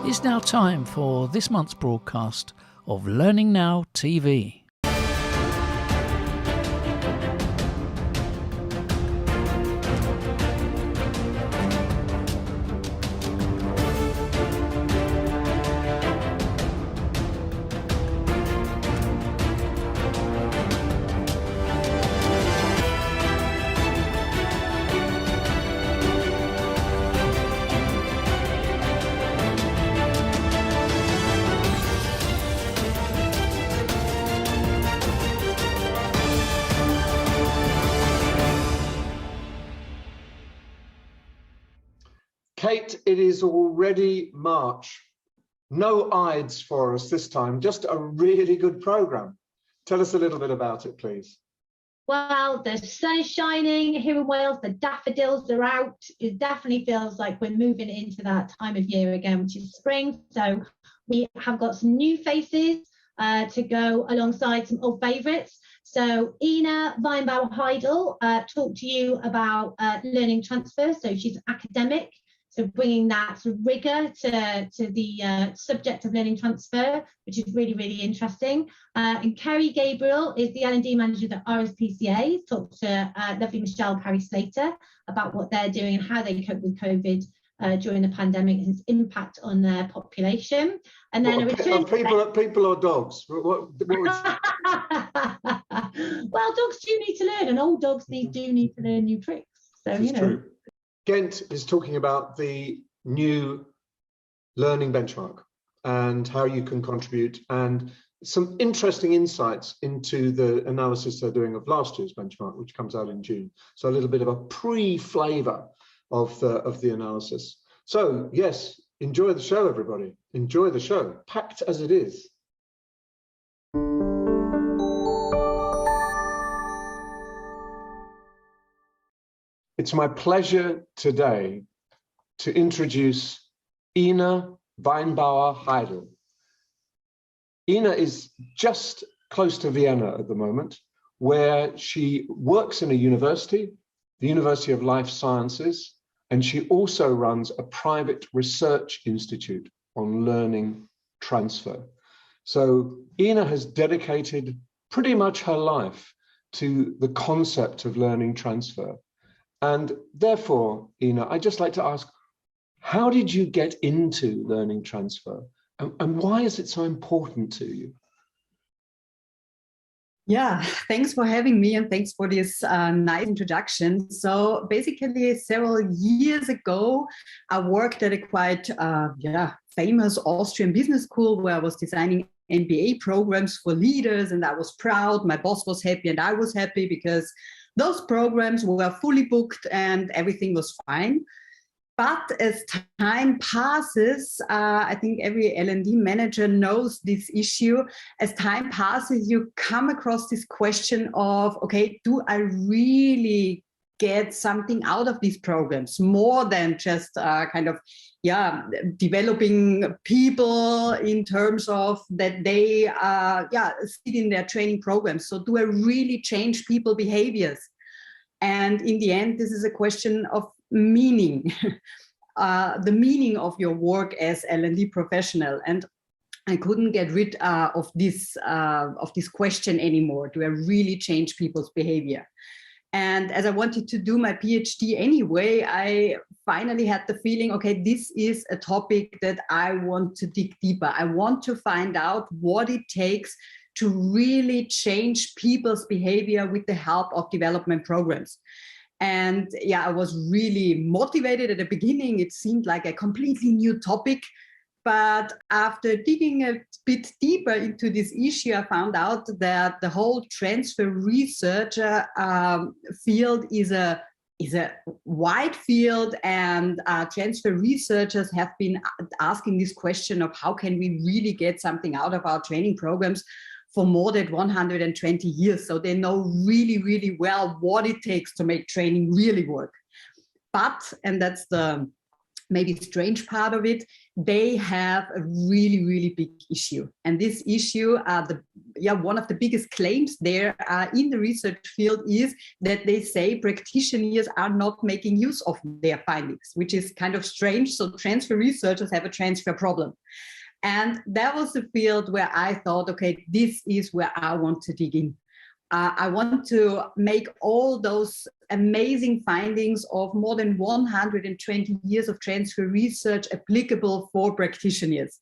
It's now time for this month's broadcast of Learning Now TV. Kate, it is already March. No Ides for us this time, just a really good programme. Tell us a little bit about it, please. Well, the sun is shining here in Wales, the daffodils are out. It definitely feels like we're moving into that time of year again, which is spring. So we have got some new faces to go alongside some old favourites. So Ina Weinbauer-Heidel talked to you about learning transfer. So she's an academic. So bringing that sort of rigour to the subject of learning transfer, which is really, really interesting. And Kerry Gabriel is the L&D manager at RSPCA. Talked to lovely Michelle Parry-Slater about what they're doing and how they cope with COVID during the pandemic and its impact on their population. And then people or dogs? What well, dogs do need to learn, and old dogs do need to learn new tricks. So you know. True. Ghent is talking about the new learning benchmark and how you can contribute, and some interesting insights into the analysis they're doing of last year's benchmark, which comes out in June. So a little bit of a pre-flavour of the analysis. So yes, enjoy the show, everybody. Enjoy the show, packed as it is. It's my pleasure today to introduce Ina Weinbauer-Heidel. Ina is just close to Vienna at the moment, where she works in a university, the University of Life Sciences, and she also runs a private research institute on learning transfer. So Ina has dedicated pretty much her life to the concept of learning transfer. And therefore, Ina, I'd just like to ask, how did you get into learning transfer, and why is it so important to you? Yeah, thanks for having me, and thanks for this nice introduction. So basically, several years ago, I worked at a quite famous Austrian business school where I was designing MBA programs for leaders, and I was proud. My boss was happy and I was happy because those programs were fully booked and everything was fine. But as time passes, I think every L&D manager knows this issue. As time passes, you come across this question of, okay, do I really get something out of these programs more than just developing people in terms of that they sit in their training programs. So do I really change people behaviors? And in the end, this is a question of meaning, the meaning of your work as L&D professional. And I couldn't get rid of this question anymore. Do I really change people's behavior? And as I wanted to do my PhD anyway, I finally had the feeling, okay, this is a topic that I want to dig deeper. I want to find out what it takes to really change people's behavior with the help of development programs. And yeah, I was really motivated at the beginning. It seemed like a completely new topic. But after digging a bit deeper into this issue, I found out that the whole transfer research field is a wide field, and transfer researchers have been asking this question of how can we really get something out of our training programs for more than 120 years. So they know really, really well what it takes to make training really work. But, and that's the maybe strange part of it, they have a really, really big issue. And this issue, one of the biggest claims there in the research field is that they say practitioners are not making use of their findings, which is kind of strange. So transfer researchers have a transfer problem. And that was the field where I thought, okay, this is where I want to dig in. I want to make all those amazing findings of more than 120 years of transfer research applicable for practitioners.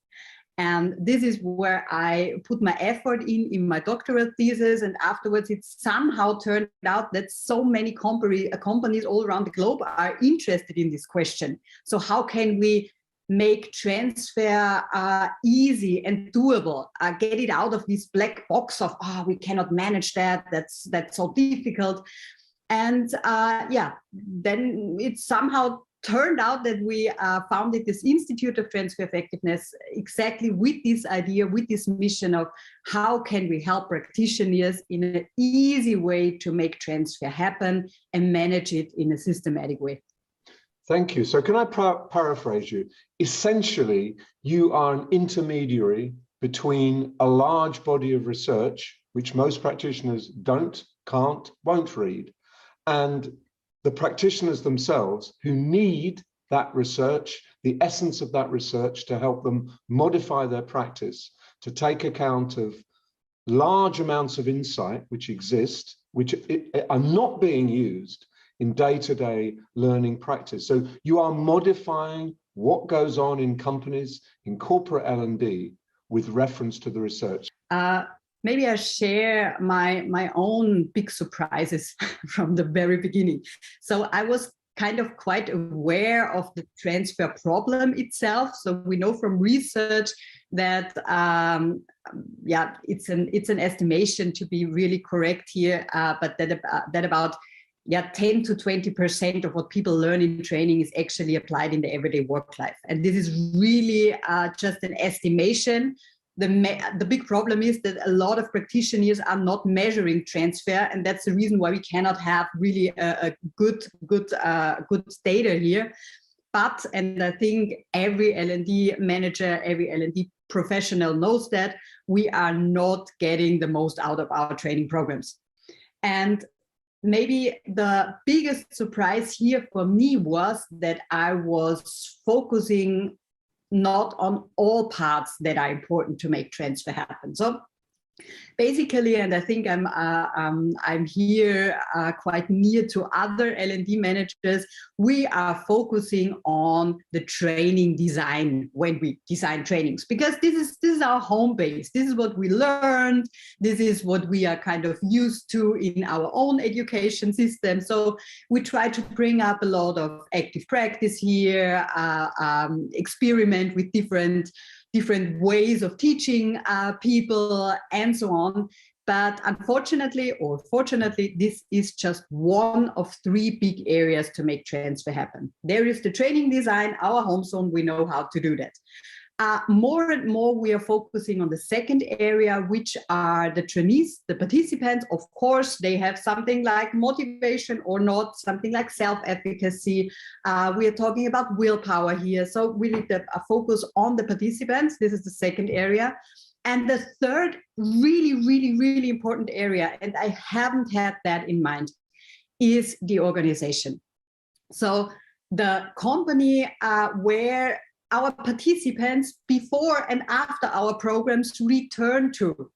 And this is where I put my effort in my doctoral thesis. And afterwards, it somehow turned out that so many companies all around the globe are interested in this question. So how can we make transfer easy and doable, get it out of this black box of, we cannot manage that, that's so difficult. And then it somehow turned out that we founded this Institute of Transfer Effectiveness exactly with this idea, with this mission of how can we help practitioners in an easy way to make transfer happen and manage it in a systematic way. Thank you. So can I paraphrase you? Essentially, you are an intermediary between a large body of research, which most practitioners don't, can't, won't read, and the practitioners themselves who need that research, the essence of that research to help them modify their practice, to take account of large amounts of insight which exist, which are not being used in day-to-day learning practice. So you are modifying what goes on in companies, in corporate L&D, with reference to the research. Maybe I share my own big surprises from the very beginning. So I was kind of quite aware of the transfer problem itself. So we know from research that it's an estimation to be really correct here, but that about 10 to 20% of what people learn in training is actually applied in the everyday work life. And this is really just an estimation. The big problem is that a lot of practitioners are not measuring transfer, and that's the reason why we cannot have really a good data here. But, and I think every L&D manager, every L&D professional knows that we are not getting the most out of our training programs. And maybe the biggest surprise here for me was that I was focusing not on all parts that are important to make transfer happen. So basically, and I think I'm here quite near to other L&D managers, we are focusing on the training design when we design trainings, because this is our home base. This is what we learned. This is what we are kind of used to in our own education system. So we try to bring up a lot of active practice here, experiment with different ways of teaching people and so on. But unfortunately, or fortunately, this is just one of 3 big areas to make transfer happen. There is the training design, our home zone, we know how to do that. More and more, we are focusing on the second area, which are the trainees, the participants. Of course, they have something like motivation or not, something like self-efficacy. We are talking about willpower here. So we need a focus on the participants. This is the second area. And the third really, really, really important area, and I haven't had that in mind, is the organization. So the company where our participants before and after our programs return to.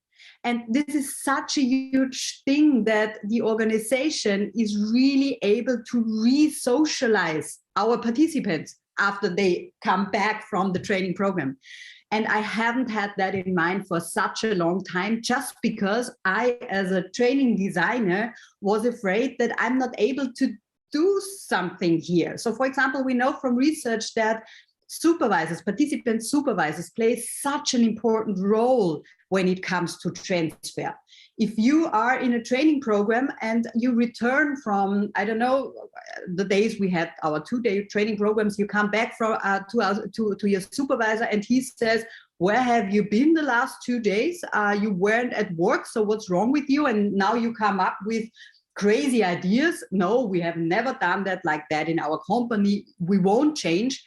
And this is such a huge thing that the organization is really able to re-socialize our participants after they come back from the training program. And I haven't had that in mind for such a long time, just because I, as a training designer, was afraid that I'm not able to do something here. So for example, we know from research that participant supervisors play such an important role when it comes to transfer. If you are in a training program and you return from, I don't know, the days we had our 2-day training programs, you come back from to your supervisor and he says, where have you been the last 2 days? You weren't at work, so what's wrong with you? And now you come up with crazy ideas, no, we have never done that like that in our company, we won't change,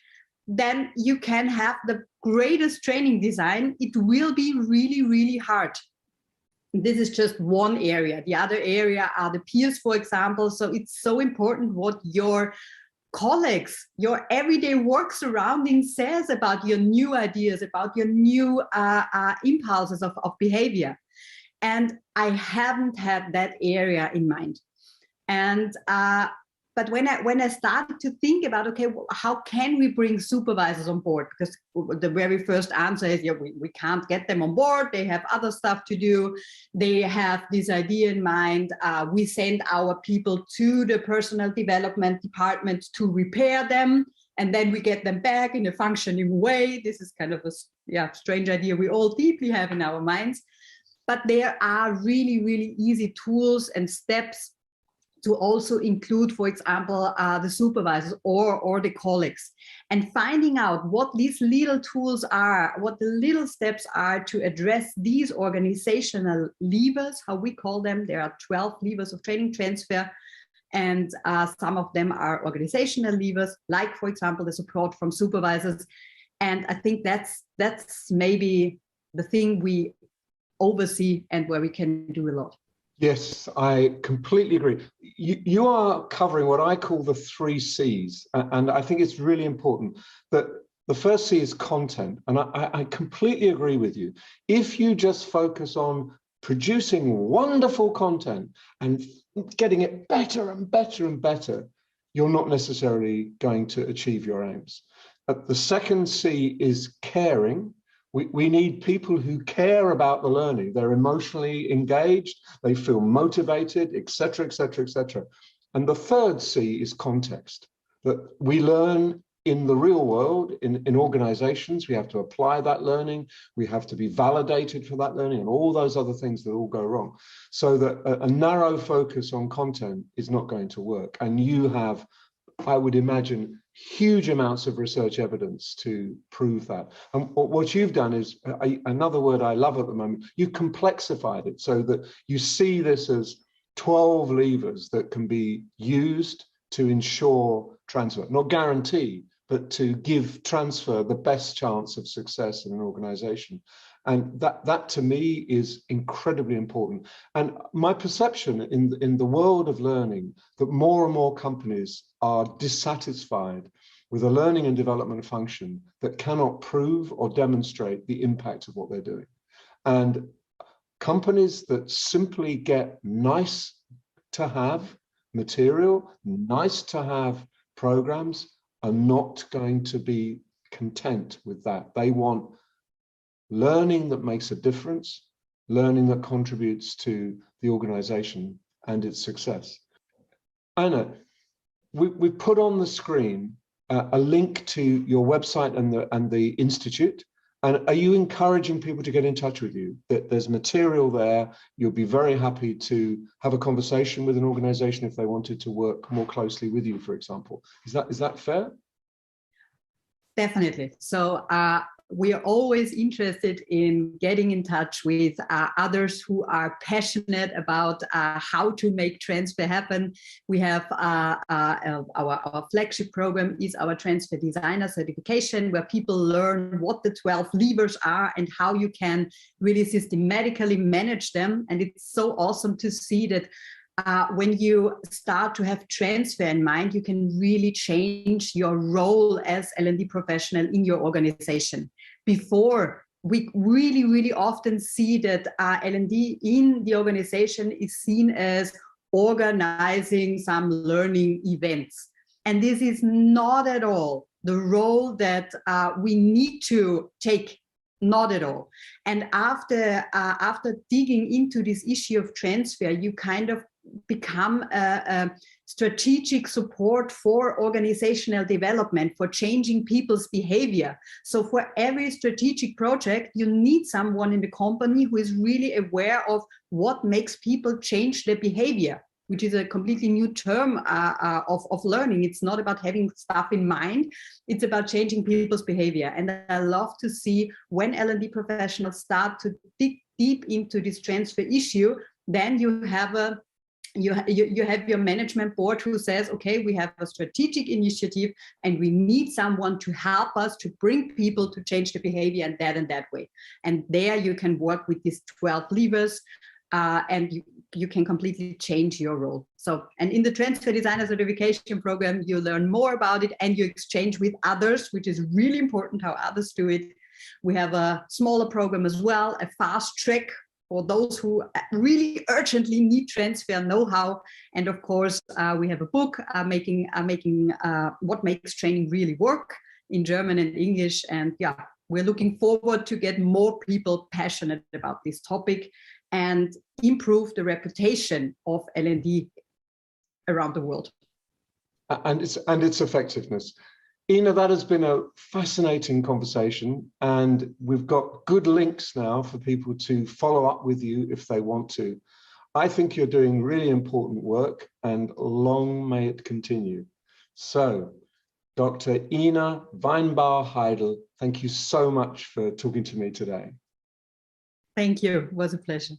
then you can have the greatest training design. It will be really, really hard. This is just one area. The other area are the peers, for example. So it's so important what your colleagues, your everyday work surrounding says about your new ideas, about your new impulses of behavior. And I haven't had that area in mind. And but when I started to think about, okay, how can we bring supervisors on board? Because the very first answer is, yeah, we can't get them on board. They have other stuff to do. They have this idea in mind. We send our people to the personal development department to repair them, and then we get them back in a functioning way. This is kind of a strange idea we all deeply have in our minds. But there are really, really easy tools and steps to also include, for example, the supervisors or the colleagues, and finding out what these little tools are, what the little steps are to address these organizational levers, how we call them. There are 12 levers of training transfer, and some of them are organizational levers, like, for example, the support from supervisors. And I think that's maybe the thing we oversee and where we can do a lot. Yes, I completely agree. You are covering what I call the 3 C's, and I think it's really important that the first C is content, and I completely agree with you. If you just focus on producing wonderful content and getting it better and better and better, you're not necessarily going to achieve your aims. The second C is caring. We need people who care about the learning. They're emotionally engaged, they feel motivated, etc., etc., etc. And the third C is context, that we learn in the real world, in organizations. We have to apply that learning, we have to be validated for that learning, and all those other things that all go wrong. So that a narrow focus on content is not going to work. And you have, I would imagine, huge amounts of research evidence to prove that. And what you've done is, another word I love at the moment, you complexified it so that you see this as 12 levers that can be used to ensure transfer, not guarantee, but to give transfer the best chance of success in an organization. And that to me is incredibly important. And my perception in the world of learning, that more and more companies are dissatisfied with a learning and development function that cannot prove or demonstrate the impact of what they're doing. And companies that simply get nice to have material, nice to have programs, are not going to be content with that. They want learning that makes a difference, learning that contributes to the organization and its success. Anna, we put on the screen a link to your website and the institute. And are you encouraging people to get in touch with you? That there's material there. You'll be very happy to have a conversation with an organization if they wanted to work more closely with you, for example. Is that fair? Definitely. So we are always interested in getting in touch with others who are passionate about how to make transfer happen. We have our flagship program is our transfer designer certification, where people learn what the 12 levers are and how you can really systematically manage them. And it's so awesome to see that when you start to have transfer in mind, you can really change your role as L&D professional in your organization. Before, we really, really often see that L&D in the organization is seen as organizing some learning events. And this is not at all the role that we need to take. Not at all. And after digging into this issue of transfer, you kind of become a strategic support for organizational development, for changing people's behavior. So for every strategic project, you need someone in the company who is really aware of what makes people change their behavior, which is a completely new term of learning. It's not about having stuff in mind, it's about changing people's behavior. And I love to see when L&D professionals start to dig deep into this transfer issue, then you have a you have your management board who says, okay, we have a strategic initiative and we need someone to help us to bring people to change the behavior and that way. And there you can work with these 12 levers and you can completely change your role. So, and in the Transfer Designer Certification Program, you learn more about it and you exchange with others, which is really important how others do it. We have a smaller program as well, a fast track for those who really urgently need transfer know-how. And of course, we have a book making what makes training really work in German and English. And yeah, we're looking forward to get more people passionate about this topic and improve the reputation of L&D around the world. And its effectiveness. Ina, that has been a fascinating conversation, and we've got good links now for people to follow up with you if they want to. I think you're doing really important work, and long may it continue. So, Dr. Ina Weinbauer-Heidel, thank you so much for talking to me today. Thank you. It was a pleasure.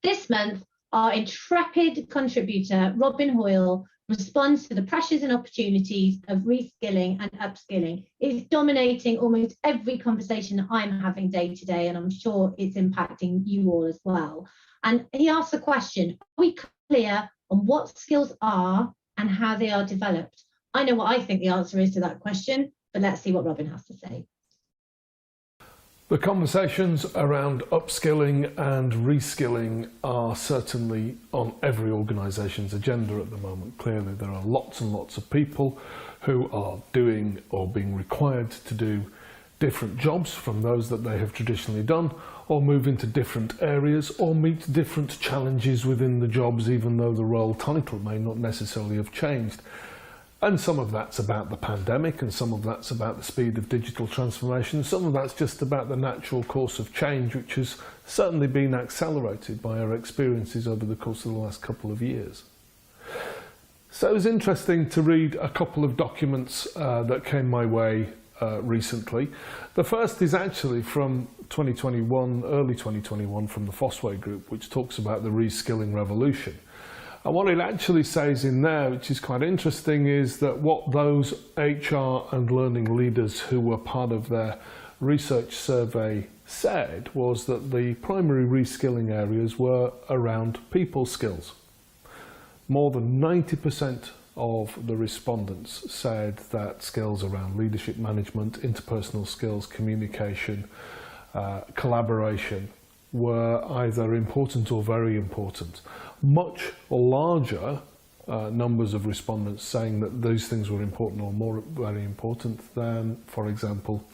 This month, our intrepid contributor, Robin Hoyle, responds to the pressures and opportunities of reskilling and upskilling. It's dominating almost every conversation that I'm having day to day, and I'm sure it's impacting you all as well. And he asks the question, are we clear on what skills are and how they are developed? I know what I think the answer is to that question, but let's see what Robin has to say. The conversations around upskilling and reskilling are certainly on every organisation's agenda at the moment. Clearly, there are lots and lots of people who are doing or being required to do different jobs from those that they have traditionally done, or move into different areas, or meet different challenges within the jobs, even though the role title may not necessarily have changed. And some of that's about the pandemic, and some of that's about the speed of digital transformation. Some of that's just about the natural course of change, which has certainly been accelerated by our experiences over the course of the last couple of years. So it was interesting to read a couple of documents that came my way recently. The first is actually from 2021, early 2021, from the Fossway Group, which talks about the reskilling revolution. And what it actually says in there, which is quite interesting, is that what those HR and learning leaders who were part of their research survey said was that the primary reskilling areas were around people skills. More than 90% of the respondents said that skills around leadership management, interpersonal skills, communication, collaboration were either important or very important. Much larger numbers of respondents saying that those things were important or more very important than, for example,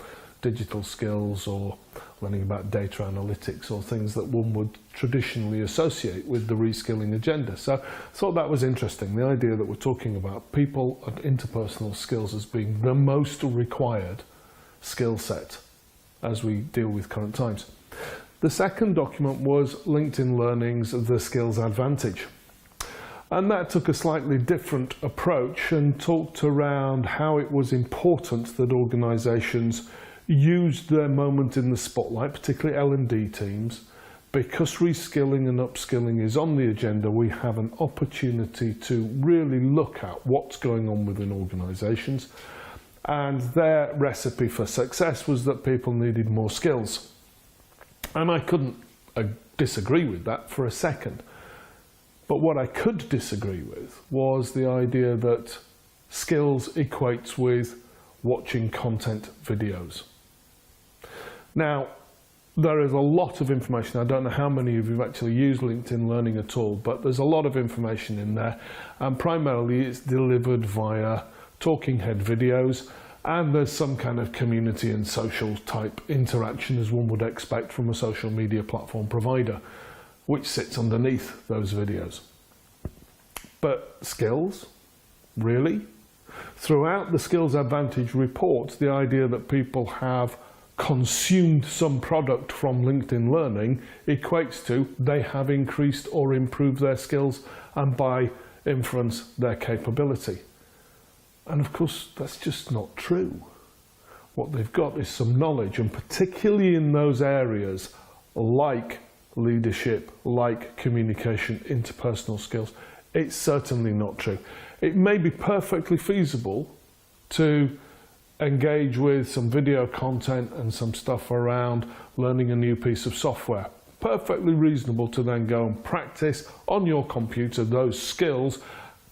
digital skills or learning about data analytics or things that one would traditionally associate with the reskilling agenda. So I thought that was interesting, the idea that we're talking about people and interpersonal skills as being the most required skill set as we deal with current times. The second document was LinkedIn Learning's The Skills Advantage. And that took a slightly different approach and talked around how it was important that organisations used their moment in the spotlight, particularly L&D teams. Because reskilling and upskilling is on the agenda, we have an opportunity to really look at what's going on within organisations. And their recipe for success was that people needed more skills. And I couldn't disagree with that for a second. But what I could disagree with was the idea that skills equates with watching content videos. Now, there is a lot of information. I don't know how many of you have actually used LinkedIn Learning at all, but there's a lot of information in there, and primarily it's delivered via talking head videos, and there's some kind of community and social type interaction as one would expect from a social media platform provider, which sits underneath those videos. But skills? Really? Throughout the Skills Advantage report, the idea that people have consumed some product from LinkedIn Learning equates to they have increased or improved their skills and by inference their capability. And of course that's just not true. What they've got is some knowledge, and particularly in those areas like leadership, like communication, interpersonal skills, it's certainly not true. It may be perfectly feasible to engage with some video content and some stuff around learning a new piece of software. Perfectly reasonable to then go and practice on your computer those skills,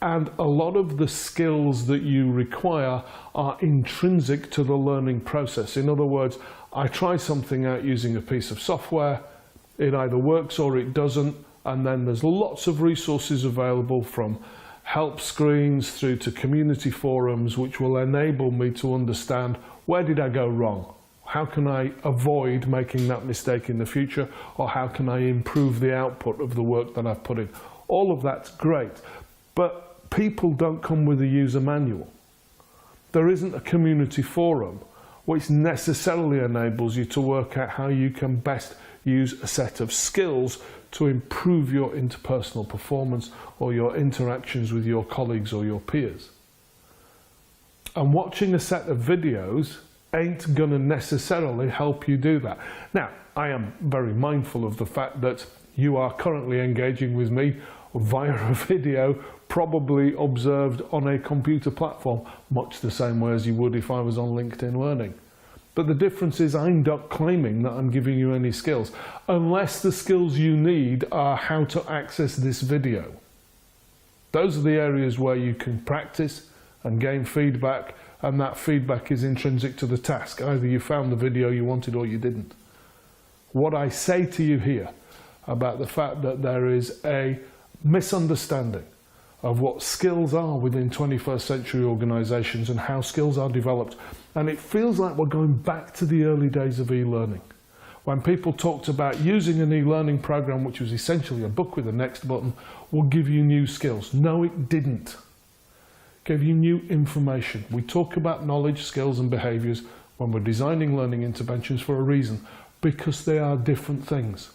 and a lot of the skills that you require are intrinsic to the learning process. In other words, I try something out using a piece of software, it either works or it doesn't, and then there's lots of resources available from help screens through to community forums which will enable me to understand where did I go wrong? How can I avoid making that mistake in the future? Or how can I improve the output of the work that I've put in? All of that's great, but people don't come with a user manual. There isn't a community forum which necessarily enables you to work out how you can best use a set of skills to improve your interpersonal performance or your interactions with your colleagues or your peers. And watching a set of videos ain't going to necessarily help you do that. Now, I am very mindful of the fact that you are currently engaging with me via a video, probably observed on a computer platform, much the same way as you would if I was on LinkedIn Learning. But the difference is I'm not claiming that I'm giving you any skills, unless the skills you need are how to access this video. Those are the areas where you can practice and gain feedback, and that feedback is intrinsic to the task. Either you found the video you wanted or you didn't. What I say to you here about the fact that there is a misunderstanding of what skills are within 21st century organisations and how skills are developed. And it feels like we're going back to the early days of e-learning, when people talked about using an e-learning program, which was essentially a book with a next button, will give you new skills. No, it didn't. It gave you new information. We talk about knowledge, skills and behaviours when we're designing learning interventions for a reason, because they are different things.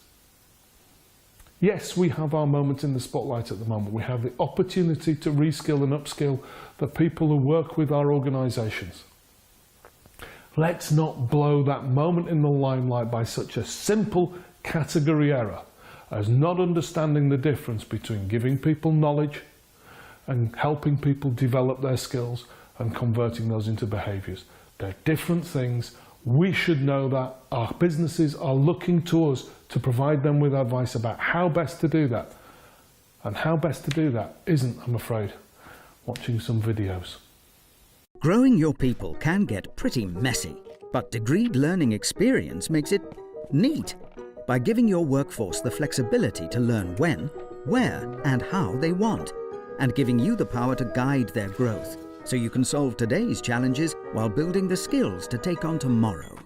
Yes, we have our moment in the spotlight at the moment. We have the opportunity to reskill and upskill the people who work with our organisations. Let's not blow that moment in the limelight by such a simple category error as not understanding the difference between giving people knowledge and helping people develop their skills and converting those into behaviours. They're different things. We should know that. Our businesses are looking to us to provide them with advice about how best to do that. And how best to do that isn't, I'm afraid, watching some videos. Growing your people can get pretty messy, but degreed learning experience makes it neat by giving your workforce the flexibility to learn when, where, and how they want, and giving you the power to guide their growth, so you can solve today's challenges while building the skills to take on tomorrow.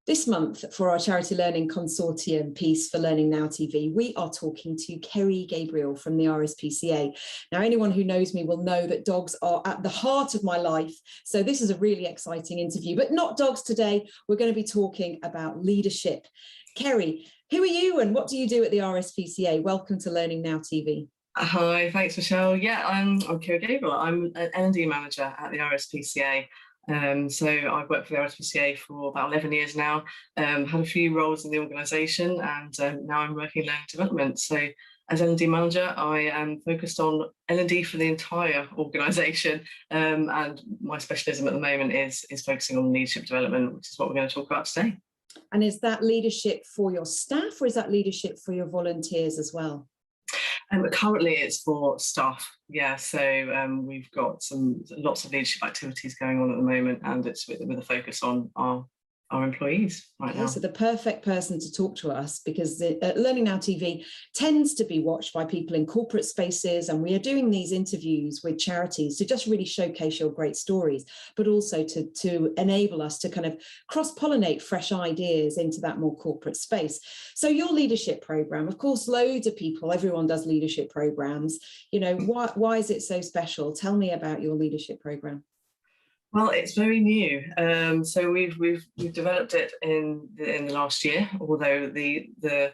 This month, for our Charity Learning Consortium piece for Learning Now TV, we are talking to Kerry Gabriel from the RSPCA. Now, anyone who knows me will know that dogs are at the heart of my life. So this is a really exciting interview, but not dogs today. We're going to be talking about leadership. Kerry, who are you and what do you do at the RSPCA? Welcome to Learning Now TV. Hi, thanks, Michelle. Yeah, I'm Kerry Gabriel. I'm an L&D manager at the RSPCA. So I've worked for the RSPCA for about 11 years now, had a few roles in the organisation, and now I'm working in learning development. So as L&D manager, I am focused on L&D for the entire organisation, and my specialism at the moment is focusing on leadership development, which is what we're going to talk about today. And is that leadership for your staff, or is that leadership for your volunteers as well? Currently it's for staff, yeah. So we've got lots of leadership activities going on at the moment, and it's with a focus on our employees right now. So the perfect person to talk to us, because Learning Now TV tends to be watched by people in corporate spaces, and we are doing these interviews with charities to just really showcase your great stories, but also to enable us to kind of cross-pollinate fresh ideas into that more corporate space. So your leadership program, of course, loads of people, everyone does leadership programs. You know, why is it so special? Tell me about your leadership program. Well, it's very new. So we've developed it in the last year, although the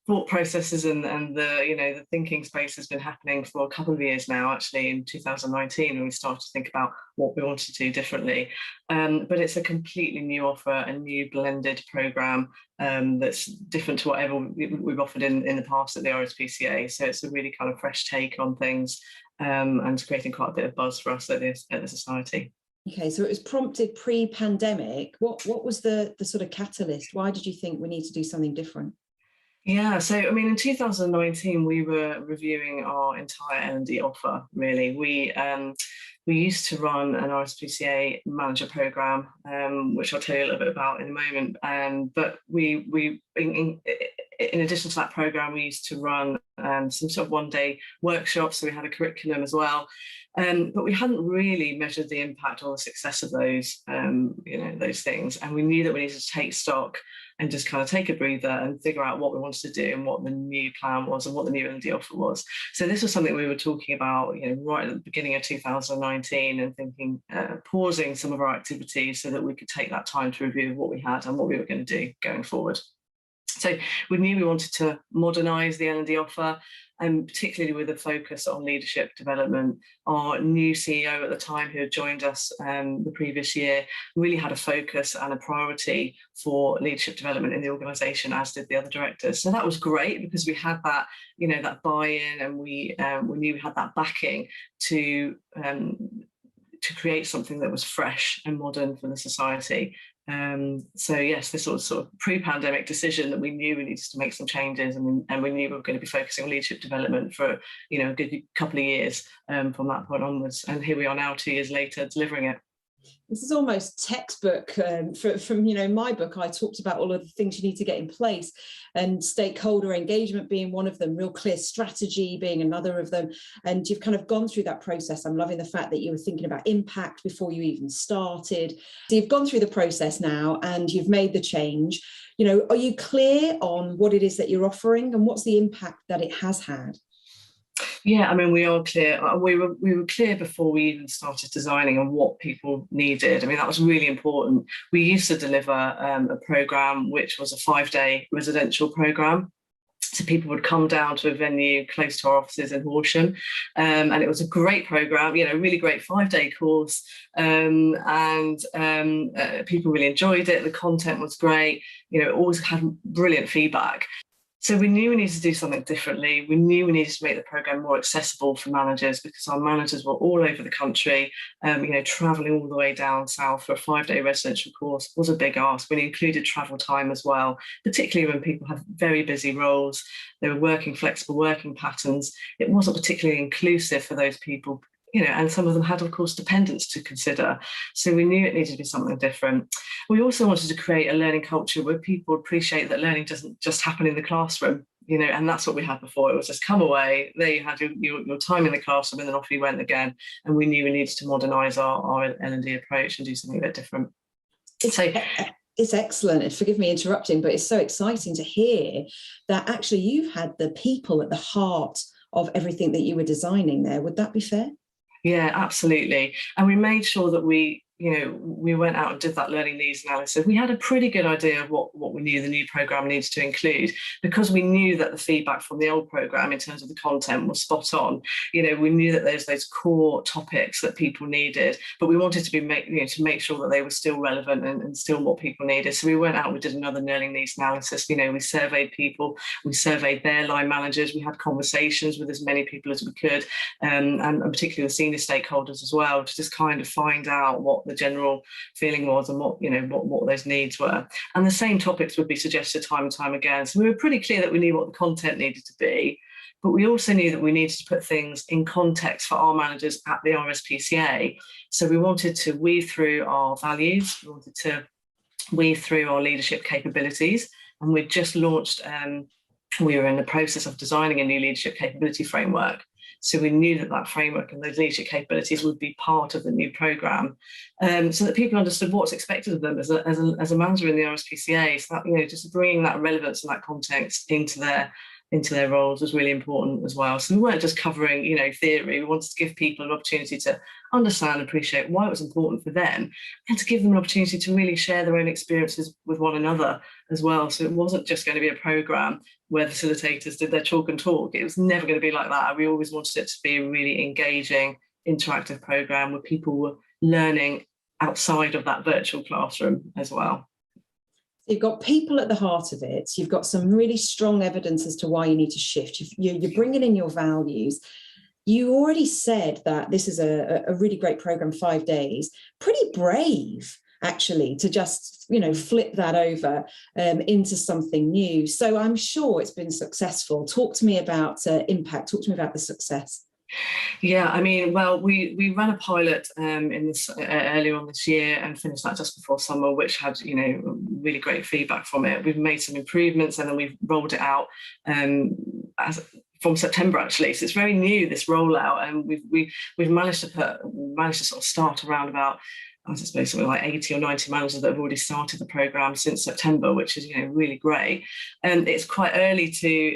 thought processes and the thinking space has been happening for a couple of years now. Actually, in 2019, when we started to think about what we wanted to do differently. But it's a completely new offer, a new blended program that's different to whatever we've offered in the past at the RSPCA. So it's a really kind of fresh take on things, and it's creating quite a bit of buzz for us at the society. Okay, so it was prompted pre-pandemic. What was the sort of catalyst? Why did you think we need to do something different? Yeah, so I mean, in 2019, we were reviewing our entire L&D offer. Really, we used to run an RSPCA manager program, which I'll tell you a little bit about in a moment. But we in addition to that program, we used to run some sort of one-day workshops. So we had a curriculum as well. But we hadn't really measured the impact or the success of those, those things. And we knew that we needed to take stock and just kind of take a breather and figure out what we wanted to do and what the new plan was and what the new L&D offer was. So this was something we were talking about, right at the beginning of 2019, and thinking, pausing some of our activities so that we could take that time to review what we had and what we were going to do going forward. So we knew we wanted to modernise the L&D offer, and particularly with a focus on leadership development. Our new CEO at the time, who had joined us the previous year, really had a focus and a priority for leadership development in the organisation, as did the other directors. So that was great, because we had that, that buy-in, and we knew we had that backing to create something that was fresh and modern for the society. So yes, this was sort of pre-pandemic decision that we knew we needed to make some changes, and we knew we were going to be focusing on leadership development for a good couple of years from that point onwards. And here we are now, 2 years later, delivering it. This is almost textbook. From my book, I talked about all of the things you need to get in place, and stakeholder engagement being one of them, real clear strategy being another of them. And you've kind of gone through that process. I'm loving the fact that you were thinking about impact before you even started. So you've gone through the process now, and you've made the change. Are you clear on what it is that you're offering, and what's the impact that it has had? Yeah, I mean, we are clear. We were clear before we even started designing on what people needed. I mean, that was really important. We used to deliver a programme which was a 5-day residential programme. So people would come down to a venue close to our offices in Horsham, and it was a great programme, really great 5-day course, and people really enjoyed it. The content was great, always had brilliant feedback. So we knew we needed to do something differently. We knew we needed to make the programme more accessible for managers, because our managers were all over the country, travelling all the way down south for a 5-day residential course was a big ask. We included travel time as well, particularly when people have very busy roles. They were working flexible working patterns. It wasn't particularly inclusive for those people, and some of them had, of course, dependents to consider. So we knew it needed to be something different. We also wanted to create a learning culture where people appreciate that learning doesn't just happen in the classroom, and that's what we had before. It was just come away, there you had your time in the classroom, and then off you went again. And we knew we needed to modernise our L&D approach and do something a bit different. It's excellent. Forgive me interrupting, but it's so exciting to hear that actually you've had the people at the heart of everything that you were designing there. Would that be fair? Yeah, absolutely. And we made sure that we went out and did that learning needs analysis. We had a pretty good idea of what we knew the new programme needs to include, because we knew that the feedback from the old programme in terms of the content was spot on. We knew that there's those core topics that people needed, but we wanted to make sure that they were still relevant and still what people needed. So we went out, we did another learning needs analysis. We surveyed people, we surveyed their line managers, we had conversations with as many people as we could, and particularly the senior stakeholders as well, to just kind of find out what the general feeling was and what those needs were. And the same topics would be suggested time and time again. So we were pretty clear that we knew what the content needed to be, but we also knew that we needed to put things in context for our managers at the RSPCA. So we wanted to weave through our values, we wanted to weave through our leadership capabilities, and we'd just launched, we were in the process of designing a new leadership capability framework. So we knew that framework and those leadership capabilities would be part of the new programme, so that people understood what's expected of them as a manager in the RSPCA. So that, just bringing that relevance and that context into their roles was really important as well. So we weren't just covering, theory. We wanted to give people an opportunity to understand and appreciate why it was important for them, and to give them an opportunity to really share their own experiences with one another as well. So it wasn't just going to be a programme where facilitators did their chalk and talk. It was never going to be like that. We always wanted it to be a really engaging, interactive programme where people were learning outside of that virtual classroom as well. You've got people at the heart of it. You've got some really strong evidence as to why you need to shift. You're bringing in your values. You already said that this is a really great program, 5 days. Pretty brave, actually, to just flip that over into something new. So I'm sure it's been successful. Talk to me about impact. Talk to me about the success. Yeah, I mean, well, we ran a pilot earlier on this year and finished that just before summer, which had really great feedback from it. We've made some improvements, and then we've rolled it out from September, actually. So it's very new, this rollout, and we've managed to sort of start around about, I suppose, something like 80 or 90 managers that have already started the programme since September, which is really great. And it's quite early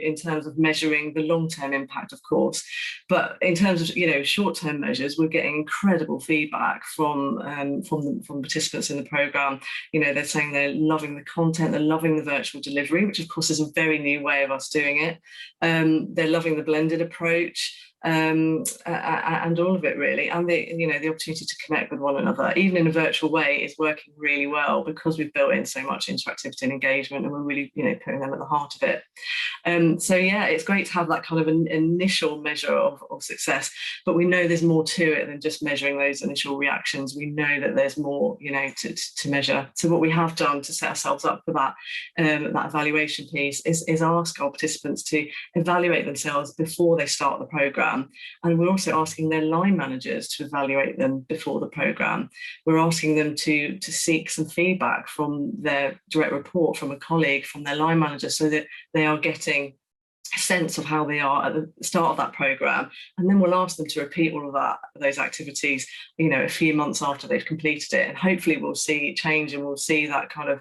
in terms of measuring the long-term impact, of course, but in terms of short-term measures, we're getting incredible feedback from participants in the programme. They're saying they're loving the content, they're loving the virtual delivery, which of course is a very new way of us doing it. They're loving the blended approach. And all of it really, and the opportunity to connect with one another, even in a virtual way, is working really well because we've built in so much interactivity and engagement, and we're really putting them at the heart of it. So yeah, it's great to have that kind of an initial measure of success, but we know there's more to it than just measuring those initial reactions. We know that there's more to measure. So what we have done to set ourselves up for that evaluation piece is ask our participants to evaluate themselves before they start the programme. And we're also asking their line managers to evaluate them before the programme. We're asking them to seek some feedback from their direct report, from a colleague, from their line manager, so that they are getting a sense of how they are at the start of that programme. And then we'll ask them to repeat all of those activities, a few months after they've completed it. And hopefully we'll see change, and we'll see that kind of,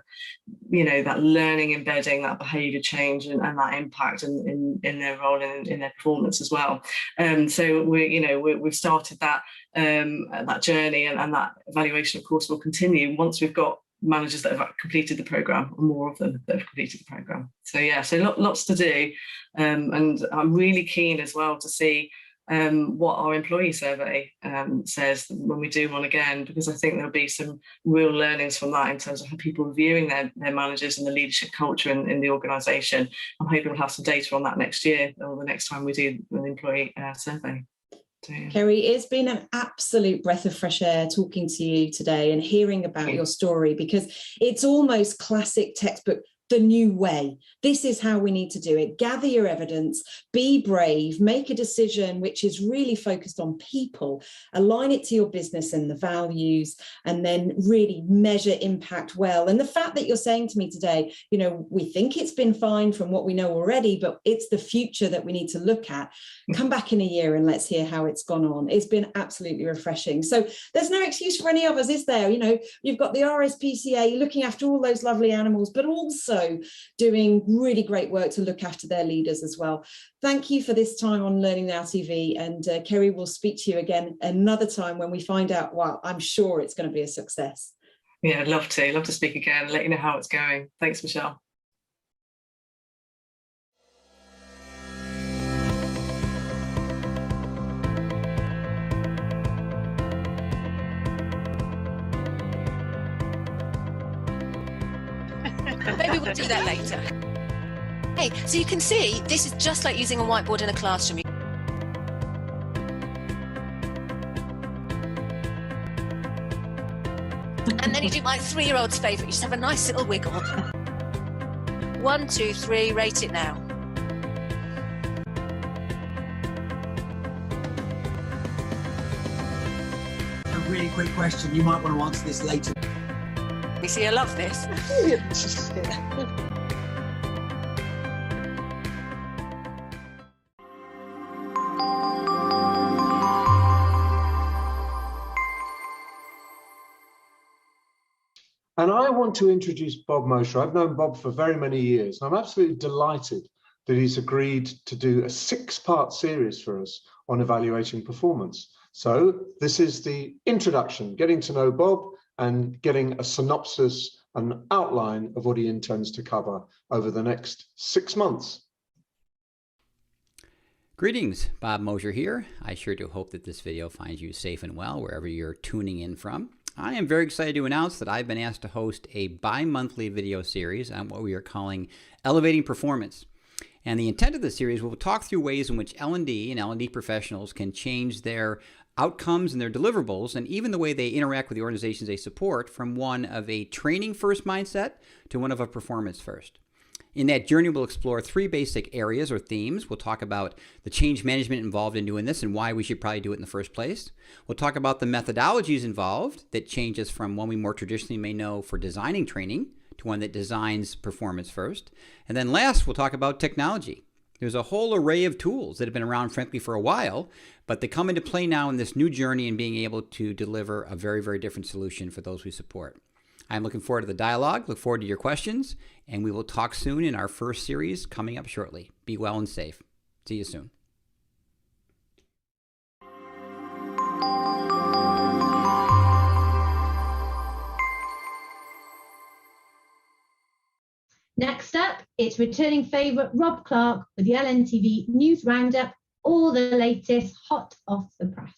that learning, embedding, that behaviour change and that impact in their role and in their performance as well. So we've started that journey, and that evaluation, of course, will continue once we've got managers that have completed the programme, or more of them that have completed the programme. So yeah, so lots to do, and I'm really keen as well to see what our employee survey says when we do one again, because I think there'll be some real learnings from that in terms of how people are viewing their managers and the leadership culture in the organisation. I'm hoping we'll have some data on that next year, or the next time we do an employee survey. Kerry, it's been an absolute breath of fresh air talking to you today and hearing about your story, because it's almost classic textbook, the new way. This is how we need to do it. Gather your evidence, be brave, make a decision which is really focused on people, align it to your business and the values, and then really measure impact well. And the fact that you're saying to me today, we think it's been fine from what we know already, but it's the future that we need to look at. Come back in a year and let's hear how it's gone on. It's been absolutely refreshing. So there's no excuse for any of us, is there? You've got the RSPCA looking after all those lovely animals, but also doing really great work to look after their leaders as well. Thank you for this time on Learning Now TV, and Kerry will speak to you again another time when we find out. Well, I'm sure it's going to be a success. Yeah, I'd love to speak again and let you know how it's going. Thanks, Michelle. Maybe we'll do that later. Hey, so you can see, this is just like using a whiteboard in a classroom. And then you do my 3-year-old's favourite. You just have a nice little wiggle. 1, 2, 3, rate it now. A really quick question. You might want to answer this later. You see, I love this. And I want to introduce Bob Mosher. I've known Bob for very many years, and I'm absolutely delighted that he's agreed to do a 6-part series for us on evaluating performance. So this is the introduction, getting to know Bob and getting a synopsis, an outline of what he intends to cover over the next 6 months. Greetings, Bob Mosher here. I sure do hope that this video finds you safe and well wherever you're tuning in from. I am very excited to announce that I've been asked to host a bi-monthly video series on what we are calling Elevating Performance. And the intent of the series will talk through ways in which L&D and L&D professionals can change their outcomes and their deliverables, and even the way they interact with the organizations they support, from one of a training first mindset to one of a performance first. In that journey, we'll explore 3 basic areas or themes. We'll talk about the change management involved in doing this and why we should probably do it in the first place. We'll talk about the methodologies involved that change us from one we more traditionally may know for designing training to one that designs performance first. And then last, we'll talk about technology. There's a whole array of tools that have been around, frankly, for a while, but they come into play now in this new journey and being able to deliver a very, very different solution for those we support. I'm looking forward to the dialogue, look forward to your questions, and we will talk soon in our first series coming up shortly. Be well and safe. See you soon. Next up, it's returning favourite Rob Clark with the LNTV News Roundup, all the latest hot off the press.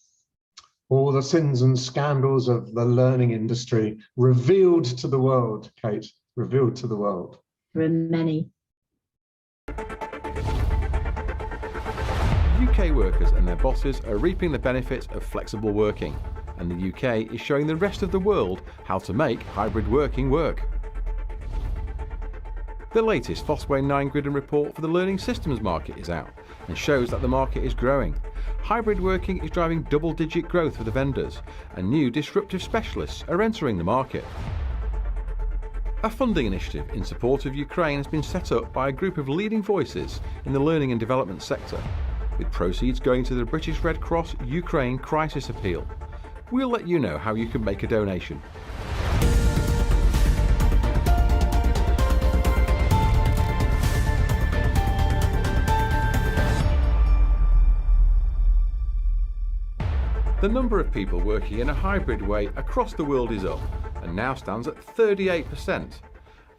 All the sins and scandals of the learning industry revealed to the world, Kate, revealed to the world. There are many. UK workers and their bosses are reaping the benefits of flexible working, and the UK is showing the rest of the world how to make hybrid working work. The latest Fosway 9-Grid report for the learning systems market is out and shows that the market is growing. Hybrid working is driving double-digit growth for the vendors, and new disruptive specialists are entering the market. A funding initiative in support of Ukraine has been set up by a group of leading voices in the learning and development sector, with proceeds going to the British Red Cross Ukraine Crisis Appeal. We'll let you know how you can make a donation. The number of people working in a hybrid way across the world is up and now stands at 38%,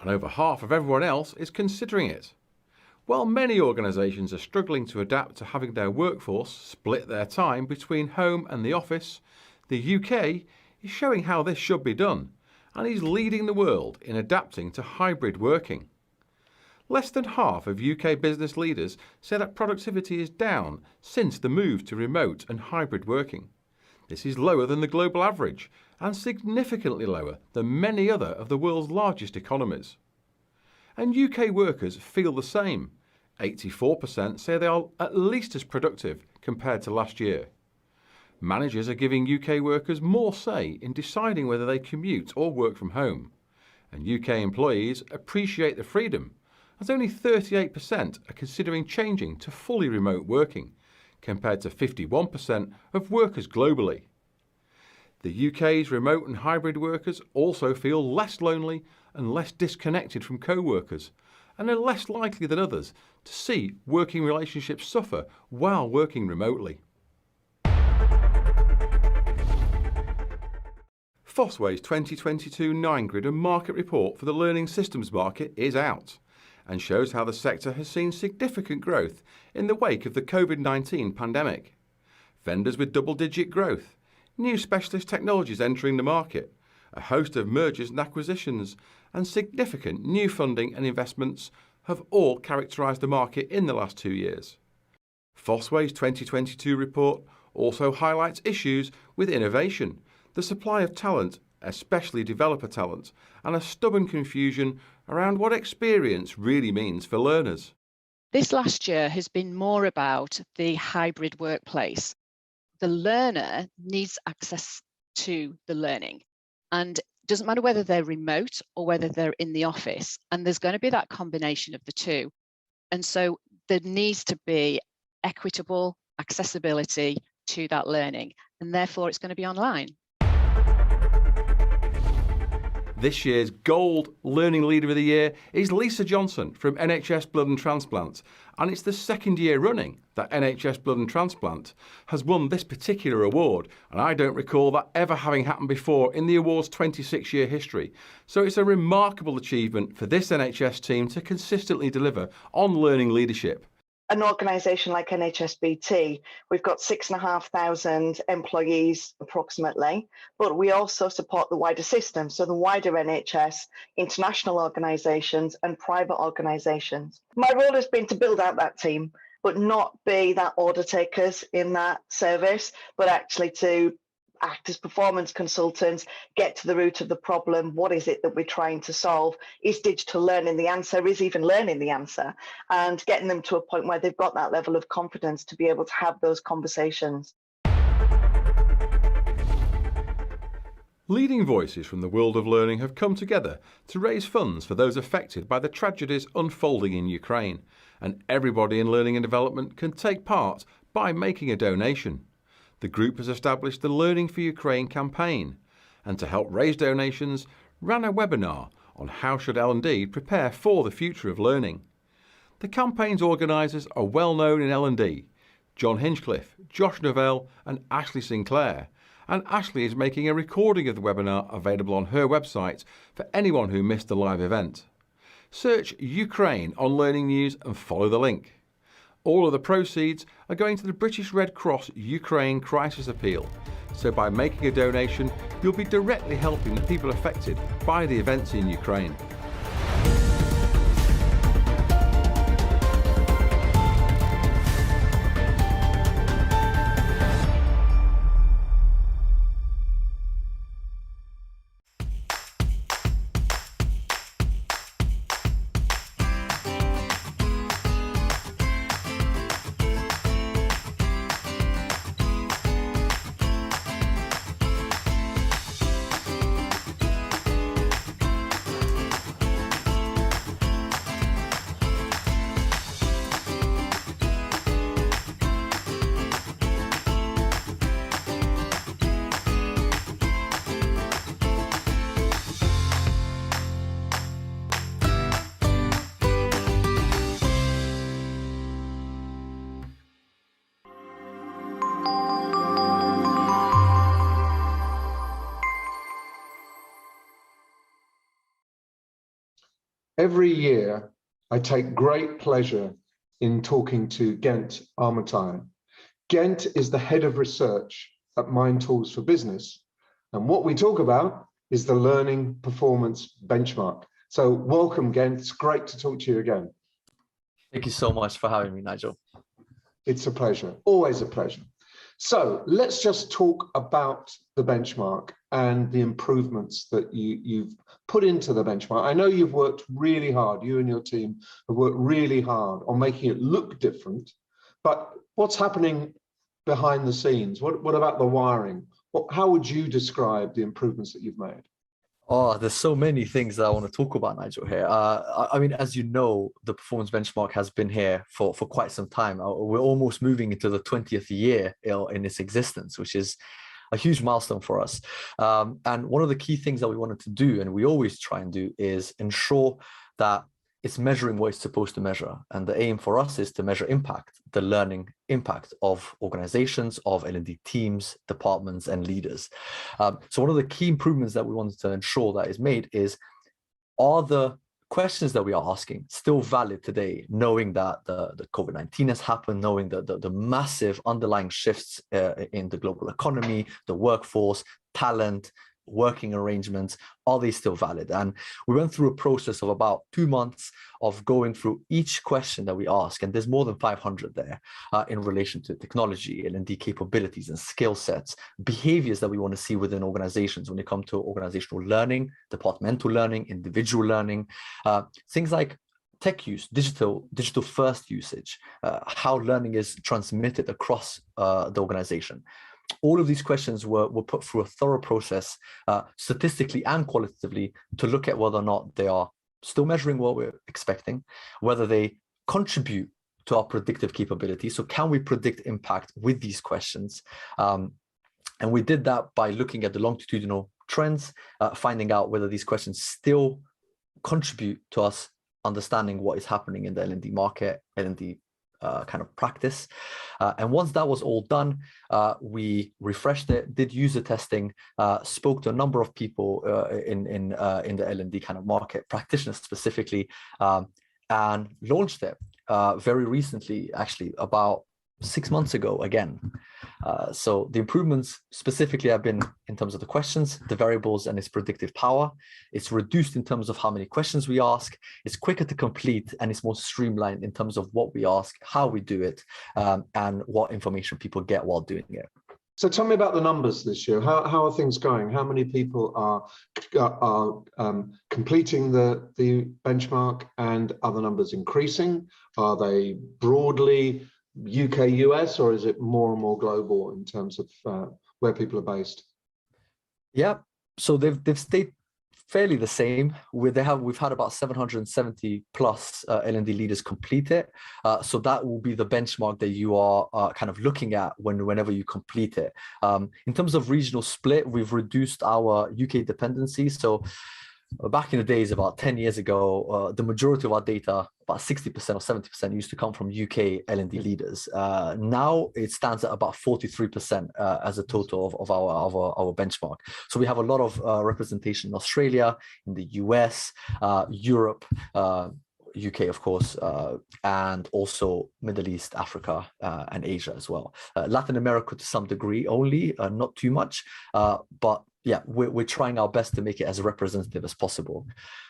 and over half of everyone else is considering it. While many organisations are struggling to adapt to having their workforce split their time between home and the office, the UK is showing how this should be done and is leading the world in adapting to hybrid working. Less than half of UK business leaders say that productivity is down since the move to remote and hybrid working. This is lower than the global average and significantly lower than many other of the world's largest economies. And UK workers feel the same. 84% say they are at least as productive compared to last year. Managers are giving UK workers more say in deciding whether they commute or work from home. And UK employees appreciate the freedom, as only 38% are considering changing to fully remote working, compared to 51% of workers globally. The UK's remote and hybrid workers also feel less lonely and less disconnected from co-workers, and are less likely than others to see working relationships suffer while working remotely. Fosway's 2022 9-Grid and market report for the learning systems market is out, and shows how the sector has seen significant growth in the wake of the COVID-19 pandemic. Vendors with double-digit growth, new specialist technologies entering the market, a host of mergers and acquisitions, and significant new funding and investments have all characterised the market in the last 2 years. Fosway's 2022 report also highlights issues with innovation, the supply of talent, especially developer talent, and a stubborn confusion around what experience really means for learners. This last year has been more about the hybrid workplace. The learner needs access to the learning, and it doesn't matter whether they're remote or whether they're in the office, and there's going to be that combination of the two. And so there needs to be equitable accessibility to that learning, and therefore it's going to be online. This year's Gold Learning Leader of the Year is Lisa Johnson from NHS Blood and Transplant, and it's the second year running that NHS Blood and Transplant has won this particular award, and I don't recall that ever having happened before in the award's 26-year history. So it's a remarkable achievement for this NHS team to consistently deliver on learning leadership. An organisation like NHSBT, we've got 6,500 employees approximately, but we also support the wider system, so the wider NHS, international organisations and private organisations. My role has been to build out that team, but not be that order takers in that service, but actually to act as performance consultants, get to the root of the problem. What is it that we're trying to solve? Is digital learning the answer? Is even learning the answer? And getting them to a point where they've got that level of confidence to be able to have those conversations. Leading voices from the world of learning have come together to raise funds for those affected by the tragedies unfolding in Ukraine, and everybody in learning and development can take part by making a donation. The group has established the Learning for Ukraine campaign, and to help raise donations, ran a webinar on how should L&D prepare for the future of learning. The campaign's organisers are well known in L&D, John Hinchcliffe, Josh Novell and Ashley Sinclair, and Ashley is making a recording of the webinar available on her website for anyone who missed the live event. Search Ukraine on Learning News and follow the link. All of the proceeds are going to the British Red Cross Ukraine Crisis Appeal, so by making a donation you'll be directly helping the people affected by the events in Ukraine. Every year, I take great pleasure in talking to Gent Armitage. Gent is the head of research at Mind Tools for Business. And what we talk about is the Learning Performance Benchmark. So welcome, Gent. It's great to talk to you again. Thank you so much for having me, Nigel. It's a pleasure, always a pleasure. So let's just talk about the benchmark and the improvements that you've put into the benchmark. I know you've worked really hard, you and your team have worked really hard on making it look different, but what's happening behind the scenes? What about the wiring? How would you describe the improvements that you've made? Oh, there's so many things that I want to talk about, Nigel, here. I mean, as you know, the performance benchmark has been here for quite some time. We're almost moving into the 20th year in its existence, which is a huge milestone for us. And one of the key things that we wanted to do, and we always try and do, is ensure that it's measuring what it's supposed to measure. And the aim for us is to measure impact, the learning impact of organizations, of L&D teams, departments, and leaders. So one of the key improvements that we wanted to ensure that is made is, are the questions that we are asking still valid today, knowing that the COVID-19 has happened, knowing that the massive underlying shifts in the global economy, the workforce, talent, working arrangements, are they still valid? And we went through a process of about 2 months of going through each question that we ask, and there's more than 500 there in relation to technology, L&D capabilities and skill sets, behaviors that we want to see within organizations when it comes to organizational learning, departmental learning, individual learning, things like tech use, digital first usage, how learning is transmitted across the organization. All of these questions were put through a thorough process, statistically and qualitatively, to look at whether or not they are still measuring what we're expecting, whether they contribute to our predictive capability. So can we predict impact with these questions? And we did that by looking at the longitudinal trends, finding out whether these questions still contribute to us understanding what is happening in the L&D market, L&D kind of practice. And once that was all done, we refreshed it, did user testing, spoke to a number of people in the L&D kind of market, practitioners specifically, and launched it very recently, actually about 6 months ago again. So the improvements specifically have been in terms of the questions, the variables, and its predictive power. It's reduced in terms of how many questions we ask. It's quicker to complete, and it's more streamlined in terms of what we ask, how we do it, and what information people get while doing it. So tell me about the numbers this year. How are things going? How many people are completing the benchmark, and are the numbers increasing? Are they broadly UK, US, or is it more and more global in terms of where people are based? Yeah, so they've stayed fairly the same. We've had about 770 plus L&D leaders complete it. So that will be the benchmark that you are kind of looking at whenever you complete it. In terms of regional split, we've reduced our UK dependency. So back in the days, about 10 years ago, the majority of our data, about 60% or 70%, used to come from UK L&D leaders. Now it stands at about 43% as a total of our benchmark. So we have a lot of representation in Australia, in the US, Europe, UK, of course, and also Middle East, Africa, and Asia as well. Latin America to some degree only, not too much, but yeah, we're trying our best to make it as representative as possible.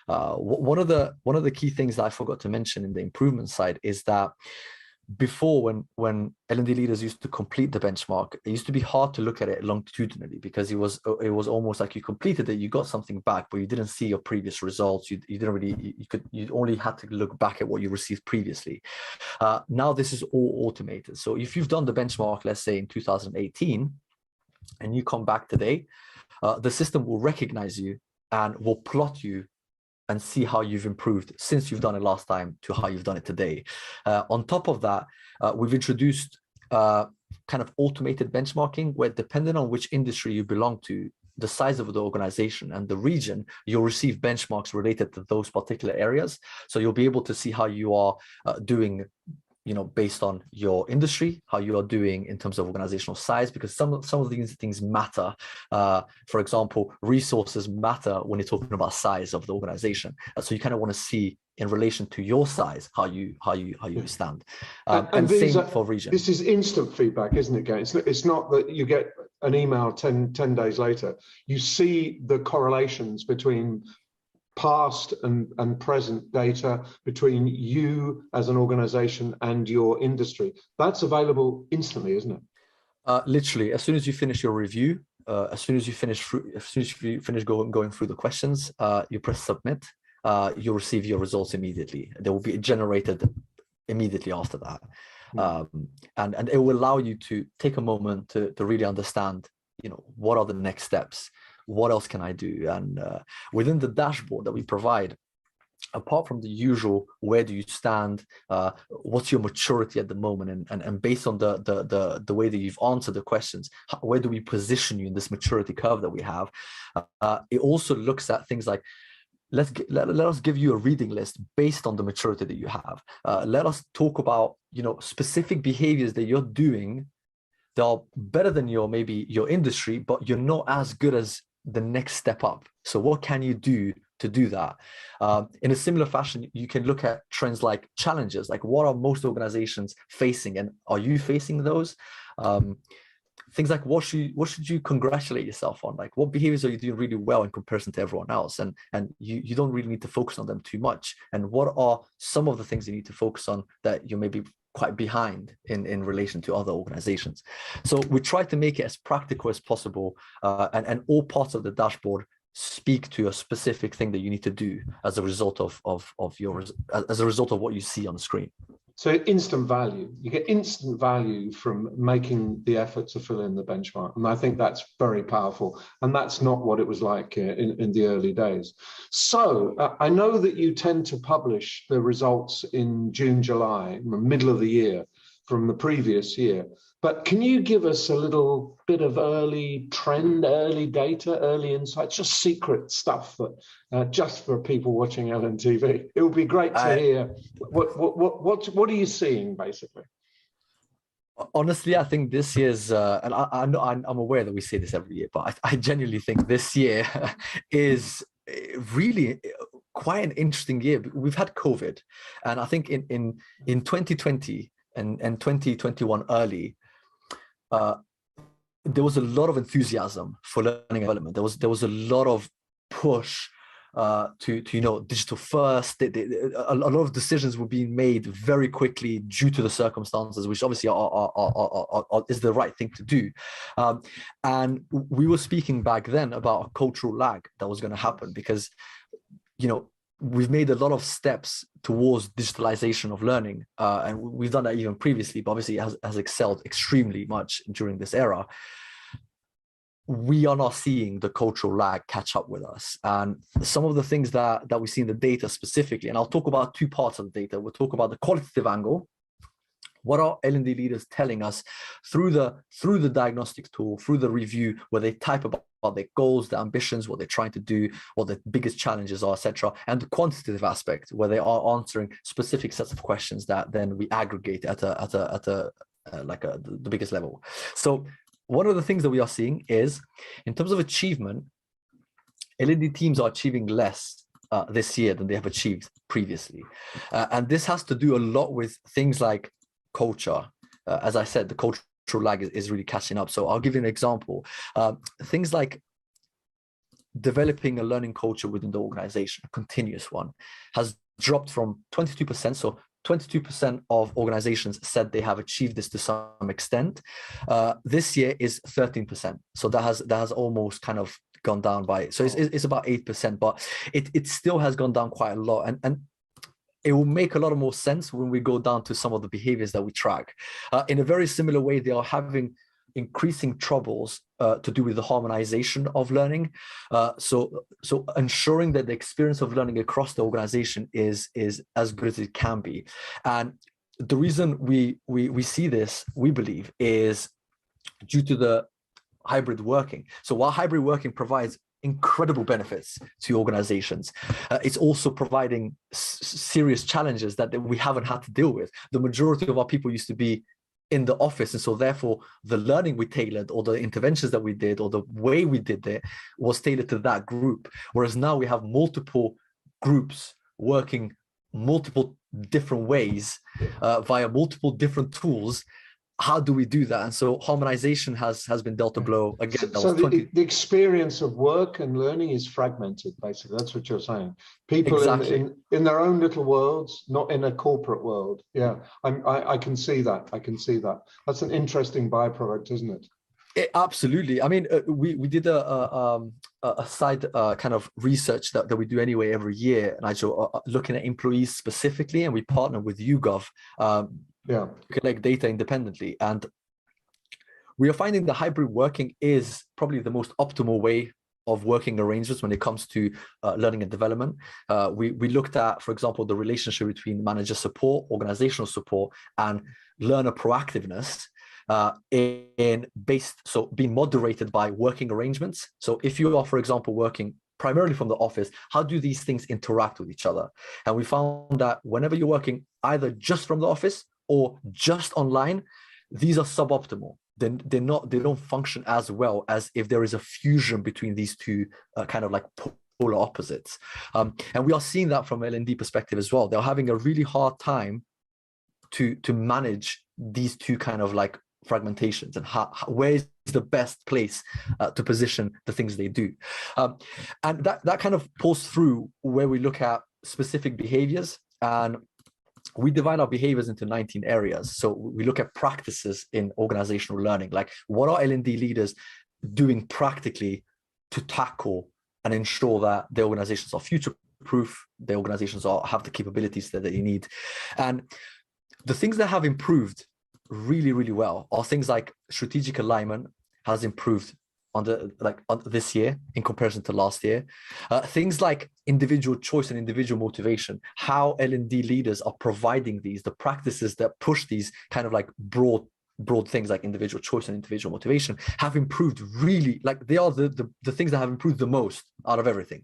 One of the key things that I forgot to mention in the improvement side is that before, when L&D leaders used to complete the benchmark, it used to be hard to look at it longitudinally, because it was almost like you completed it, you got something back, but you didn't see your previous results. You didn't really, you only had to look back at what you received previously. Now this is all automated. So if you've done the benchmark, let's say in 2018, and you come back today, the system will recognize you and will plot you and see how you've improved since you've done it last time to how you've done it today. On top of that, we've introduced kind of automated benchmarking, where depending on which industry you belong to, the size of the organization and the region, you'll receive benchmarks related to those particular areas. So you'll be able to see how you are doing, based on your industry, how you are doing in terms of organizational size, because some of these things matter. For example, resources matter when you're talking about size of the organization. So you kind of want to see in relation to your size how you stand. And same for region. This is instant feedback, isn't it, Gary? It's not that you get an email 10 days later. You see the correlations between past and present data, between you as an organization and your industry. That's available instantly, isn't it? Literally, as soon as you finish your review, as soon as you finish going through the questions, you press submit, you'll receive your results immediately. They will be generated immediately after that. And it will allow you to take a moment to really understand, what are the next steps? What else can I do? And within the dashboard that we provide, apart from the usual, where do you stand? What's your maturity at the moment? And based on the way that you've answered the questions, where do we position you in this maturity curve that we have? It also looks at things like, let us give you a reading list based on the maturity that you have. Let us talk about, specific behaviors that you're doing that are better than maybe your industry, but you're not as good as the next step up. So what can you do to do that? In a similar fashion, you can look at trends like challenges, like what are most organizations facing, and are you facing those? things like what should you congratulate yourself on? Like, what behaviors are you doing really well in comparison to everyone else? And you don't really need to focus on them too much. And what are some of the things you need to focus on that you may be quite behind in relation to other organizations? So we try to make it as practical as possible, and all parts of the dashboard speak to a specific thing that you need to do as a result of what you see on the screen. So instant value, you get instant value from making the effort to fill in the benchmark. And I think that's very powerful. And that's not what it was like in the early days. So I know that you tend to publish the results in June, July, middle of the year from the previous year. But can you give us a little bit of early trend, early data, early insights, just secret stuff that just for people watching LNTV? It would be great to hear. What are you seeing, basically? Honestly, I think this year's, and I'm aware that we say this every year, but I genuinely think this year is really quite an interesting year. We've had COVID, and I think in 2020 and 2021 early, there was a lot of enthusiasm for learning and development. There was a lot of push to digital first. A lot of decisions were being made very quickly due to the circumstances, which obviously is the right thing to do. And we were speaking back then about a cultural lag that was going to happen because, we've made a lot of steps towards digitalization of learning, and we've done that even previously, but obviously it has excelled extremely much during this era. We are not seeing the cultural lag catch up with us. And some of the things that we see in the data specifically, and I'll talk about two parts of the data. We'll talk about the qualitative angle. What are L&D leaders telling us through the diagnostics tool, through the review, where they type about their goals, their ambitions, what they're trying to do, what the biggest challenges are, etc., and the quantitative aspect, where they are answering specific sets of questions that then we aggregate at the biggest level. So one of the things that we are seeing is, in terms of achievement, L&D teams are achieving less this year than they have achieved previously, and this has to do a lot with things like culture. As I said, the cultural lag is really catching up. So I'll give you an example. Things like developing a learning culture within the organization, a continuous one, has dropped from 22%. So 22% of organizations said they have achieved this to some extent. This year is 13%. So that has almost kind of gone down by, so it's about 8%, but it still has gone down quite a lot. And it will make a lot more sense when we go down to some of the behaviors that we track. In a very similar way, they are having increasing troubles to do with the harmonization of learning. So ensuring that the experience of learning across the organization is as good as it can be. And the reason we see this, we believe, is due to the hybrid working. So while hybrid working provides incredible benefits to organizations, it's also providing serious challenges that we haven't had to deal with. The majority of our people used to be in the office, and so therefore the learning we tailored, or the interventions that we did, or the way we did it, was tailored to that group. Whereas now we have multiple groups working multiple different ways via multiple different tools. How do we do that? And so harmonization has been dealt a blow again. So the experience of work and learning is fragmented, basically. That's what you're saying. People exactly. in their own little worlds, not in a corporate world. Yeah, I can see that. I can see that. That's an interesting byproduct, isn't it? Absolutely. I mean, we did a side kind of research that we do anyway every year, Nigel, looking at employees specifically, and we partner with YouGov. To collect data independently, and we are finding the hybrid working is probably the most optimal way of working arrangements when it comes to learning and development. We looked at, for example, the relationship between manager support, organizational support, and learner proactiveness so being moderated by working arrangements. So if you are, for example, working primarily from the office, how do these things interact with each other? And we found that whenever you're working either just from the office or just online, these are suboptimal. They don't function as well as if there is a fusion between these two kind of like polar opposites. And we are seeing that from L&D perspective as well. They're having a really hard time to manage these two kind of like fragmentations, and where is the best place to position the things they do. And that kind of pulls through where we look at specific behaviors, and we divide our behaviors into 19 areas. So we look at practices in organizational learning, like what are L&D leaders doing practically to tackle and ensure that the organizations are future-proof, the organizations have the capabilities that they need. And the things that have improved really, really well are things like strategic alignment has improved on this year in comparison to last year. Things like individual choice and individual motivation, how L&D leaders are providing the practices that push these kind of like broad things like individual choice and individual motivation have improved really, like they are the things that have improved the most out of everything.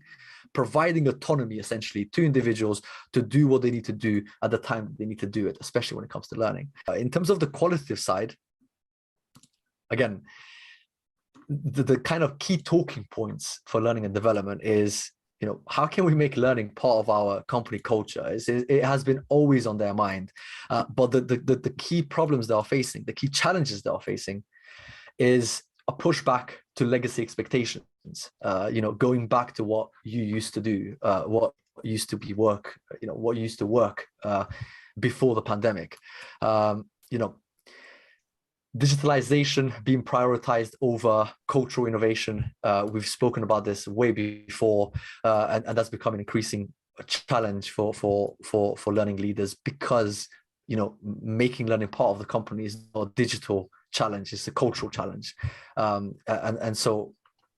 Providing autonomy essentially to individuals to do what they need to do at the time they need to do it, especially when it comes to learning. In terms of the qualitative side, again, the kind of key talking points for learning and development is, how can we make learning part of our company culture? It has been always on their mind, but the key problems they are facing, the key challenges they are facing, is a pushback to legacy expectations. Going back to what you used to do, what used to be work, what used to work before the pandemic. Digitalization being prioritized over cultural innovation. We've spoken about this way before, and that's becoming an increasing challenge for learning leaders, because making learning part of the company is not a digital challenge, it's a cultural challenge, and so